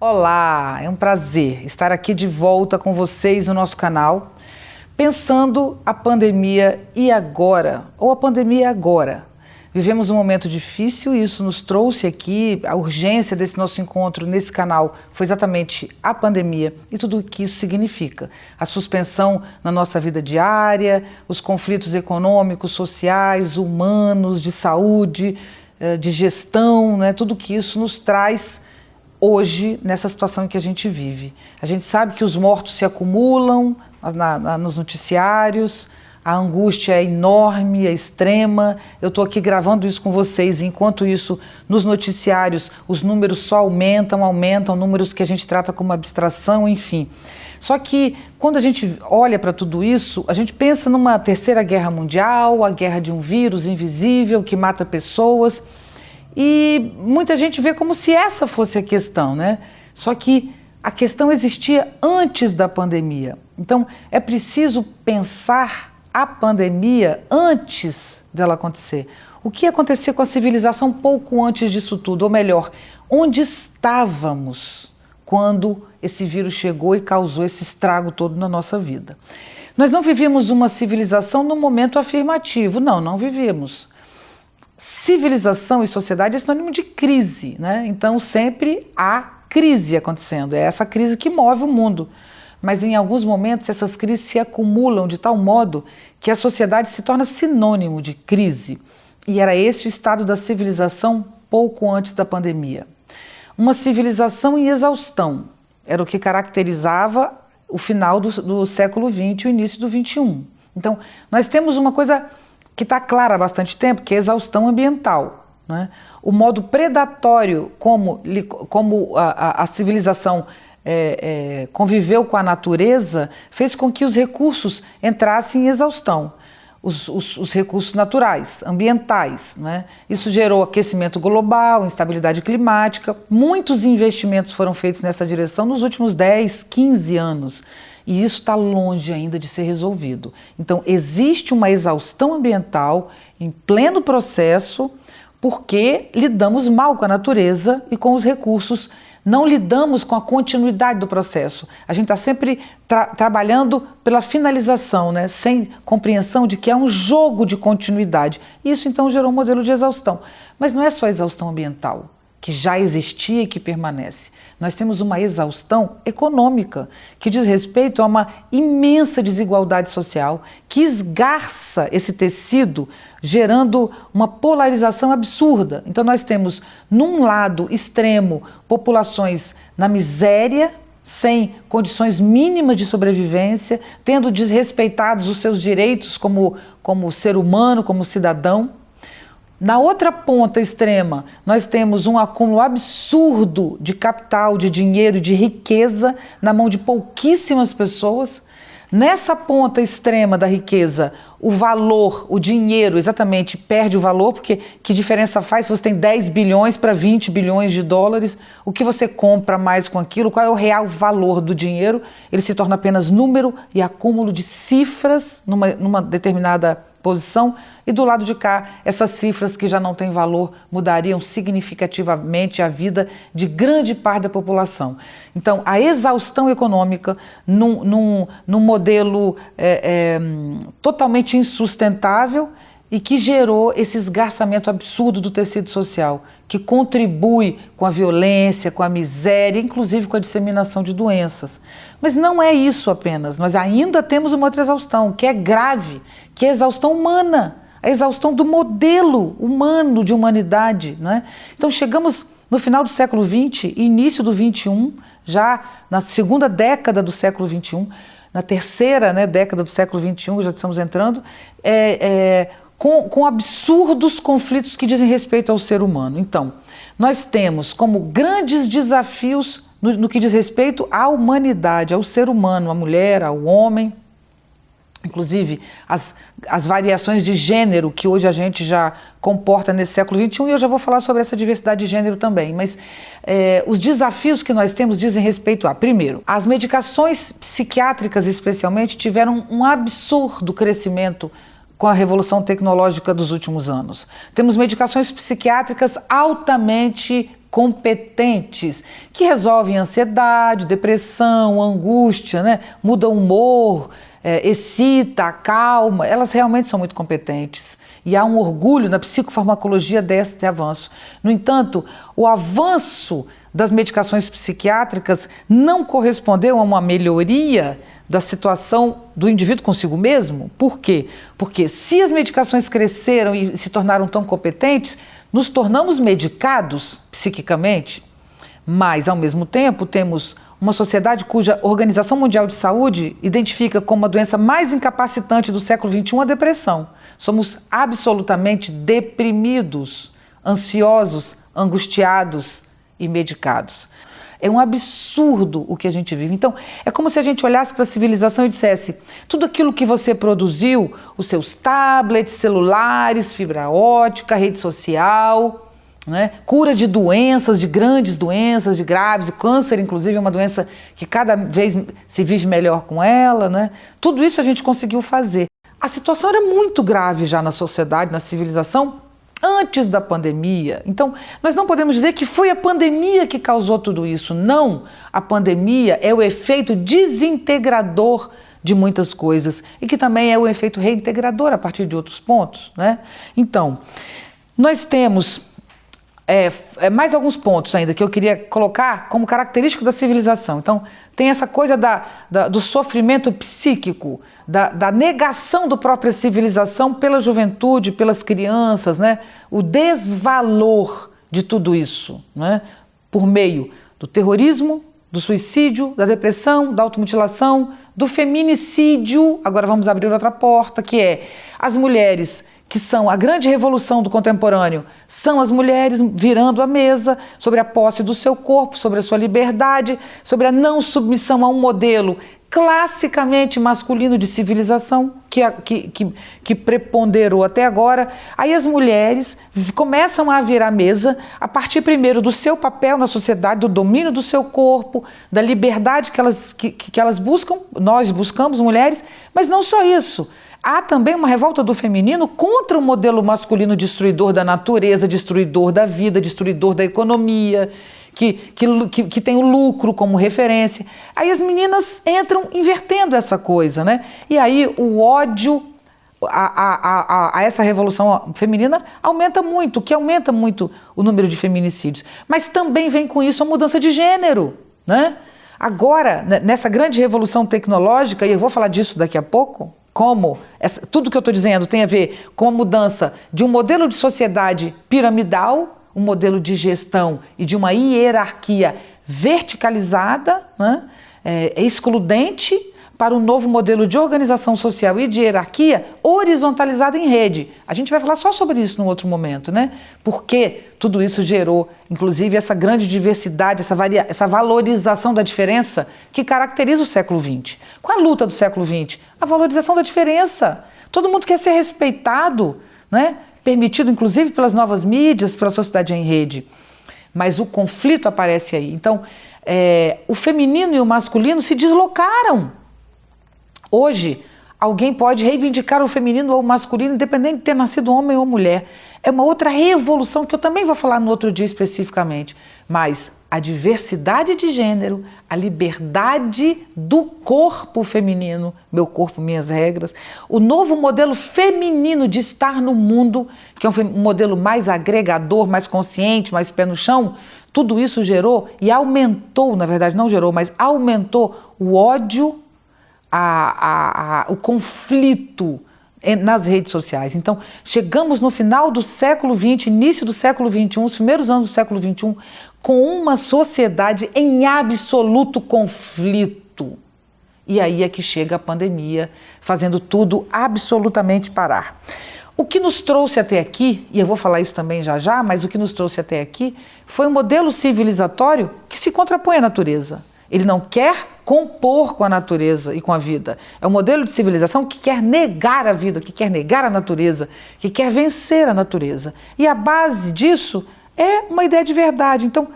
Olá, é um prazer estar aqui de volta com vocês no nosso canal, pensando a pandemia e agora, ou a pandemia agora. Vivemos um momento difícil e isso nos trouxe aqui, a urgência desse nosso encontro nesse canal foi exatamente a pandemia e tudo o que isso significa. A suspensão na nossa vida diária, os conflitos econômicos, sociais, humanos, de saúde, de gestão, né? Tudo que isso nos traz hoje nessa situação em que a gente vive. A gente sabe que os mortos se acumulam nos noticiários, a angústia é enorme, é extrema. Eu estou aqui gravando isso com vocês, enquanto isso, nos noticiários, os números só aumentam, números que a gente trata como abstração, enfim. Só que quando a gente olha para tudo isso, a gente pensa numa terceira guerra mundial, a guerra de um vírus invisível que mata pessoas, e muita gente vê como se essa fosse a questão, né? Só que a questão existia antes da pandemia. Então, é preciso pensar a pandemia antes dela acontecer. O que acontecia com a civilização pouco antes disso tudo? Ou melhor, onde estávamos quando esse vírus chegou e causou esse estrago todo na nossa vida? Nós não vivíamos uma civilização no momento afirmativo. Não vivíamos. Civilização e sociedade é sinônimo de crise, né? Então sempre há crise acontecendo. É essa crise que move o mundo. Mas em alguns momentos essas crises se acumulam de tal modo que a sociedade se torna sinônimo de crise. E era esse o estado da civilização pouco antes da pandemia. Uma civilização em exaustão era o que caracterizava o final do século XX e o início do XXI. Então, nós temos uma coisa que está clara há bastante tempo, que é a exaustão ambiental, né? O modo predatório como a civilização conviveu com a natureza fez com que os recursos entrassem em exaustão, os recursos naturais, ambientais, né? Isso gerou aquecimento global, instabilidade climática. Muitos investimentos foram feitos nessa direção nos últimos 10, 15 anos. E isso está longe ainda de ser resolvido. Então, existe uma exaustão ambiental em pleno processo porque lidamos mal com a natureza e com os recursos, não lidamos com a continuidade do processo. A gente está sempre trabalhando pela finalização, né? Sem compreensão de que é um jogo de continuidade. Isso, então, gerou um modelo de exaustão. Mas não é só exaustão ambiental, que já existia e que permanece. Nós temos uma exaustão econômica, que diz respeito a uma imensa desigualdade social, que esgarça esse tecido, gerando uma polarização absurda. Então nós temos, num lado extremo, populações na miséria, sem condições mínimas de sobrevivência, tendo desrespeitados os seus direitos como ser humano, como cidadão. Na outra ponta extrema, nós temos um acúmulo absurdo de capital, de dinheiro e de riqueza na mão de pouquíssimas pessoas. Nessa ponta extrema da riqueza, o valor, o dinheiro, exatamente, perde o valor, porque que diferença faz se você tem 10 bilhões para 20 bilhões de dólares? O que você compra mais com aquilo? Qual é o real valor do dinheiro? Ele se torna apenas número e acúmulo de cifras numa determinada posição, e do lado de cá, essas cifras que já não têm valor mudariam significativamente a vida de grande parte da população. Então, a exaustão econômica num modelo totalmente insustentável e que gerou esse esgarçamento absurdo do tecido social, que contribui com a violência, com a miséria, inclusive com a disseminação de doenças. Mas não é isso apenas, nós ainda temos uma outra exaustão, que é grave, que é a exaustão humana, a exaustão do modelo humano de humanidade, né? Então chegamos no final do século XX e início do XXI, já na segunda década do século XXI, na terceira, né, década do século XXI, já estamos entrando, com absurdos conflitos que dizem respeito ao ser humano. Então, nós temos como grandes desafios no que diz respeito à humanidade, ao ser humano, à mulher, ao homem, inclusive as variações de gênero que hoje a gente já comporta nesse século XXI, e eu já vou falar sobre essa diversidade de gênero também, mas os desafios que nós temos dizem respeito a, primeiro, as medicações psiquiátricas especialmente tiveram um absurdo crescimento com a revolução tecnológica dos últimos anos. Temos medicações psiquiátricas altamente competentes, que resolvem ansiedade, depressão, angústia, né? Muda o humor, excita, acalma. Elas realmente são muito competentes. E há um orgulho na psicofarmacologia deste avanço. No entanto, o avanço das medicações psiquiátricas não correspondeu a uma melhoria da situação do indivíduo consigo mesmo. Por quê? Porque se as medicações cresceram e se tornaram tão competentes, nos tornamos medicados psiquicamente, mas ao mesmo tempo temos uma sociedade cuja Organização Mundial de Saúde identifica como a doença mais incapacitante do século XXI a depressão. Somos absolutamente deprimidos, ansiosos, angustiados e medicados. É um absurdo o que a gente vive. Então, é como se a gente olhasse para a civilização e dissesse: tudo aquilo que você produziu, os seus tablets, celulares, fibra ótica, rede social, né? Cura de doenças, de grandes doenças, de graves, o câncer, inclusive, é uma doença que cada vez se vive melhor com ela, né? Tudo isso a gente conseguiu fazer. A situação era muito grave já na sociedade, na civilização, antes da pandemia. Então, nós não podemos dizer que foi a pandemia que causou tudo isso. Não, a pandemia é o efeito desintegrador de muitas coisas e que também é o efeito reintegrador a partir de outros pontos, né? Então, nós temos mais alguns pontos ainda que eu queria colocar como característico da civilização. Então, tem essa coisa do sofrimento psíquico, da negação da própria civilização pela juventude, pelas crianças, né? O desvalor de tudo isso, né? Por meio do terrorismo, do suicídio, da depressão, da automutilação, do feminicídio. Agora vamos abrir outra porta, que é as mulheres que são a grande revolução do contemporâneo, são as mulheres virando a mesa sobre a posse do seu corpo, sobre a sua liberdade, sobre a não submissão a um modelo classicamente masculino de civilização que preponderou até agora. Aí as mulheres começam a virar a mesa a partir primeiro do seu papel na sociedade, do domínio do seu corpo, da liberdade que elas buscam, nós buscamos, mulheres, mas não só isso. Há também uma revolta do feminino contra o modelo masculino destruidor da natureza, destruidor da vida, destruidor da economia, que tem o lucro como referência. Aí as meninas entram invertendo essa coisa, né? E aí o ódio a essa revolução feminina aumenta muito, que aumenta muito o número de feminicídios. Mas também vem com isso a mudança de gênero, né? Agora, nessa grande revolução tecnológica, e eu vou falar disso daqui a pouco, tudo que eu estou dizendo tem a ver com a mudança de um modelo de sociedade piramidal, um modelo de gestão e de uma hierarquia verticalizada, né, excludente, para um novo modelo de organização social e de hierarquia horizontalizada em rede. A gente vai falar só sobre isso num outro momento, né? Porque tudo isso gerou, inclusive, essa grande diversidade, essa valorização da diferença que caracteriza o século XX. Qual a luta do século XX? A valorização da diferença. Todo mundo quer ser respeitado, né? Permitido, inclusive, pelas novas mídias, pela sociedade em rede. Mas o conflito aparece aí. Então, o feminino e o masculino se deslocaram. Hoje, alguém pode reivindicar o feminino ou o masculino, independente de ter nascido homem ou mulher. É uma outra revolução que eu também vou falar no outro dia especificamente. Mas a diversidade de gênero, a liberdade do corpo feminino, meu corpo, minhas regras, o novo modelo feminino de estar no mundo, que é um modelo mais agregador, mais consciente, mais pé no chão, tudo isso gerou e aumentou, na verdade não gerou, mas aumentou o ódio, o conflito nas redes sociais. Então, chegamos no final do século XX, início do século XXI, os primeiros anos do século XXI, com uma sociedade em absoluto conflito. E aí é que chega a pandemia, fazendo tudo absolutamente parar. O que nos trouxe até aqui, e eu vou falar isso também já já, mas o que nos trouxe até aqui foi um modelo civilizatório que se contrapõe à natureza. Ele não quer compor com a natureza e com a vida. É um modelo de civilização que quer negar a vida, que quer negar a natureza, que quer vencer a natureza. E a base disso é uma ideia de verdade. Então,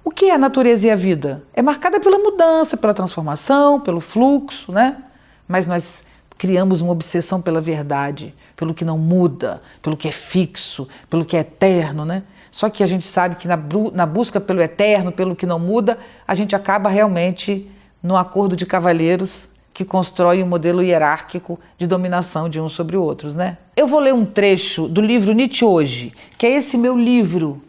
o que é a natureza e a vida? É marcada pela mudança, pela transformação, pelo fluxo, né? Mas nós criamos uma obsessão pela verdade, pelo que não muda, pelo que é fixo, pelo que é eterno, né? Só que a gente sabe que na busca pelo eterno, pelo que não muda, a gente acaba realmente no acordo de cavalheiros que constrói um modelo hierárquico de dominação de uns sobre outros, né? Eu vou ler um trecho do livro Nietzsche Hoje, que é esse meu livro,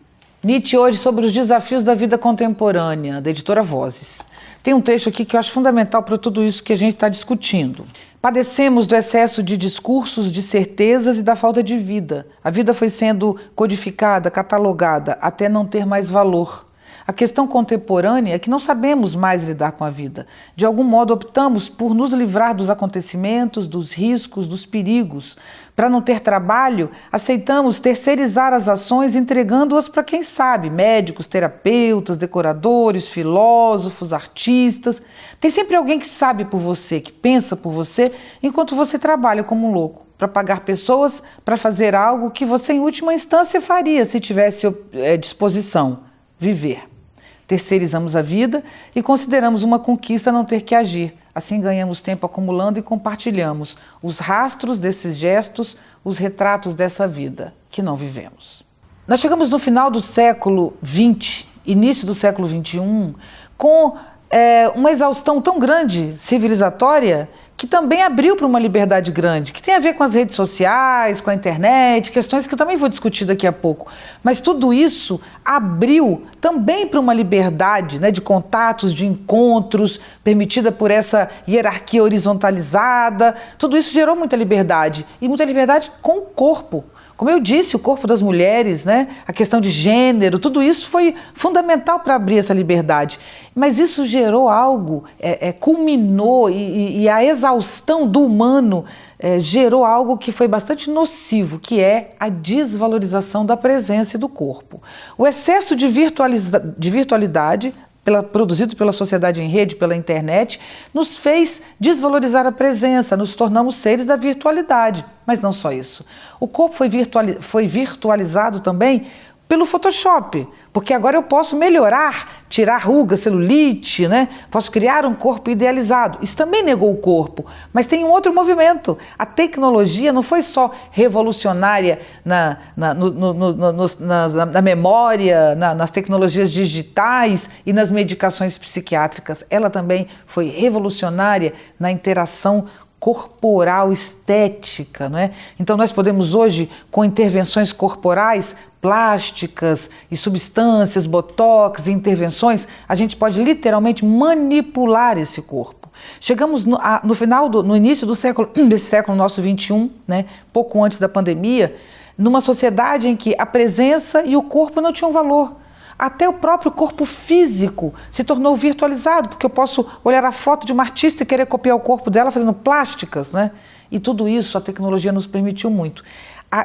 Nietzsche Hoje, sobre os desafios da vida contemporânea, da editora Vozes. Tem um trecho aqui que eu acho fundamental para tudo isso que a gente está discutindo. Padecemos do excesso de discursos, de certezas e da falta de vida. A vida foi sendo codificada, catalogada, até não ter mais valor. A questão contemporânea é que não sabemos mais lidar com a vida. De algum modo optamos por nos livrar dos acontecimentos, dos riscos, dos perigos. Para não ter trabalho, aceitamos terceirizar as ações entregando-as para quem sabe, médicos, terapeutas, decoradores, filósofos, artistas. Tem sempre alguém que sabe por você, que pensa por você, enquanto você trabalha como um louco para pagar pessoas para fazer algo que você em última instância faria se tivesse disposição, viver. Terceirizamos a vida e consideramos uma conquista não ter que agir. Assim ganhamos tempo acumulando e compartilhamos os rastros desses gestos, os retratos dessa vida que não vivemos. Nós chegamos no final do século XX, início do século XXI, com uma exaustão tão grande, civilizatória, que também abriu para uma liberdade grande, que tem a ver com as redes sociais, com a internet, questões que eu também vou discutir daqui a pouco. Mas tudo isso abriu também para uma liberdade, né, de contatos, de encontros, permitida por essa hierarquia horizontalizada. Tudo isso gerou muita liberdade, e muita liberdade com o corpo. Como eu disse, o corpo das mulheres, né, a questão de gênero, tudo isso foi fundamental para abrir essa liberdade. Mas isso gerou algo, culminou, e a exaustão do humano gerou algo que foi bastante nocivo, que é a desvalorização da presença e do corpo. O excesso de virtualidade, produzido pela sociedade em rede, pela internet, nos fez desvalorizar a presença, nos tornamos seres da virtualidade. Mas não só isso. O corpo foi virtualizado também pelo Photoshop, porque agora eu posso melhorar, tirar ruga, celulite, né? Posso criar um corpo idealizado. Isso também negou o corpo, mas tem um outro movimento. A tecnologia não foi só revolucionária na memória, nas tecnologias digitais e nas medicações psiquiátricas. Ela também foi revolucionária na interação corporal, estética, não é? Então nós podemos hoje, com intervenções corporais, plásticas e substâncias, botox e intervenções, a gente pode literalmente manipular esse corpo. Chegamos no início desse século nosso 21, né, pouco antes da pandemia, numa sociedade em que a presença e o corpo não tinham valor. Até o próprio corpo físico se tornou virtualizado, porque eu posso olhar a foto de uma artista e querer copiar o corpo dela fazendo plásticas, né? E tudo isso a tecnologia nos permitiu muito.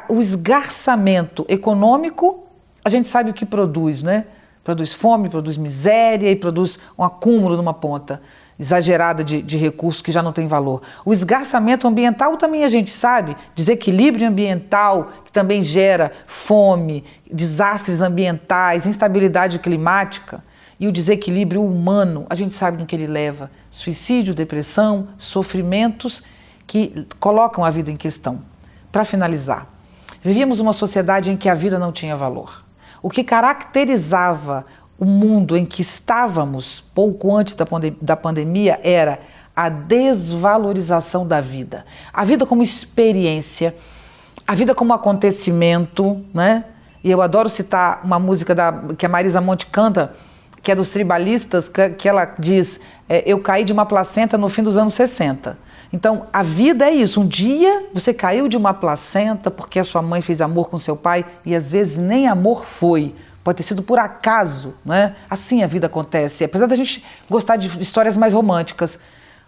O esgarçamento econômico, a gente sabe o que produz, né? Produz fome, produz miséria e produz um acúmulo numa ponta exagerada de recursos que já não tem valor. O esgarçamento ambiental também a gente sabe, desequilíbrio ambiental, que também gera fome, desastres ambientais, instabilidade climática. E o desequilíbrio humano, a gente sabe no que ele leva: suicídio, depressão, sofrimentos que colocam a vida em questão. Para finalizar, vivíamos uma sociedade em que a vida não tinha valor. O que caracterizava o mundo em que estávamos pouco antes da pandemia era a desvalorização da vida. A vida como experiência, a vida como acontecimento, né? E eu adoro citar uma música que a Marisa Monte canta, que é dos Tribalistas, que ela diz: eu caí de uma placenta no fim dos anos 60. Então, a vida é isso. Um dia você caiu de uma placenta porque a sua mãe fez amor com seu pai e às vezes nem amor foi. Pode ter sido por acaso, né? Assim a vida acontece. Apesar da gente gostar de histórias mais românticas,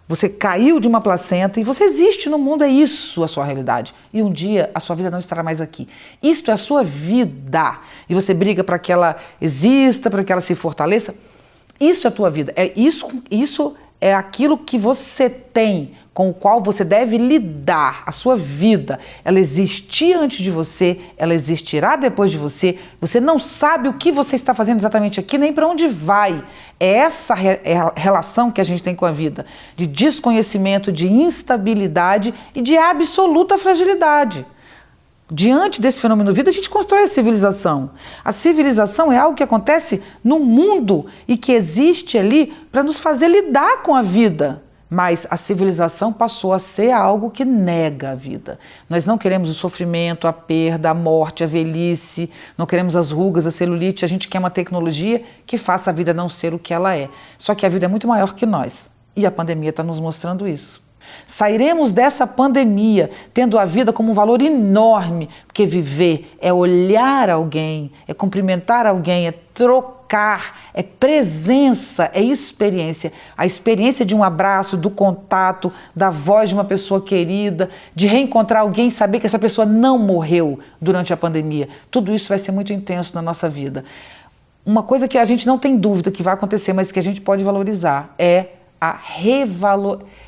você caiu de uma placenta e você existe no mundo, é isso a sua realidade. E um dia a sua vida não estará mais aqui. Isto é a sua vida. E você briga para que ela exista, para que ela se fortaleça. Isso é a tua vida. Isso é aquilo que você tem, com o qual você deve lidar. A sua vida, ela existia antes de você, ela existirá depois de você. Você não sabe o que você está fazendo exatamente aqui, nem para onde vai. É essa relação que a gente tem com a vida, de desconhecimento, de instabilidade e de absoluta fragilidade. Diante desse fenômeno vida, a gente constrói a civilização. A civilização é algo que acontece no mundo e que existe ali para nos fazer lidar com a vida. Mas a civilização passou a ser algo que nega a vida. Nós não queremos o sofrimento, a perda, a morte, a velhice, não queremos as rugas, a celulite, a gente quer uma tecnologia que faça a vida não ser o que ela é. Só que a vida é muito maior que nós e a pandemia está nos mostrando isso. Sairemos dessa pandemia tendo a vida como um valor enorme, porque viver é olhar alguém, é cumprimentar alguém, é trocar, é presença, é experiência. A experiência de um abraço, do contato, da voz de uma pessoa querida, de reencontrar alguém e saber que essa pessoa não morreu durante a pandemia. Tudo isso vai ser muito intenso na nossa vida. Uma coisa que a gente não tem dúvida que vai acontecer, mas que a gente pode valorizar é a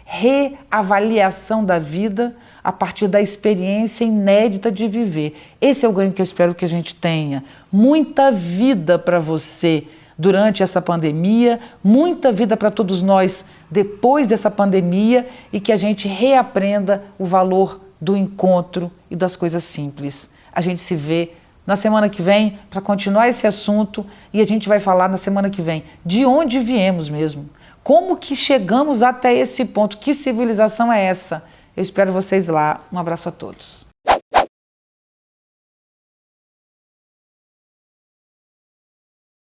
reavaliação da vida a partir da experiência inédita de viver. Esse é o ganho que eu espero que a gente tenha. Muita vida para você durante essa pandemia, muita vida para todos nós depois dessa pandemia e que a gente reaprenda o valor do encontro e das coisas simples. A gente se vê na semana que vem para continuar esse assunto e a gente vai falar na semana que vem de onde viemos mesmo. Como que chegamos até esse ponto? Que civilização é essa? Eu espero vocês lá. Um abraço a todos.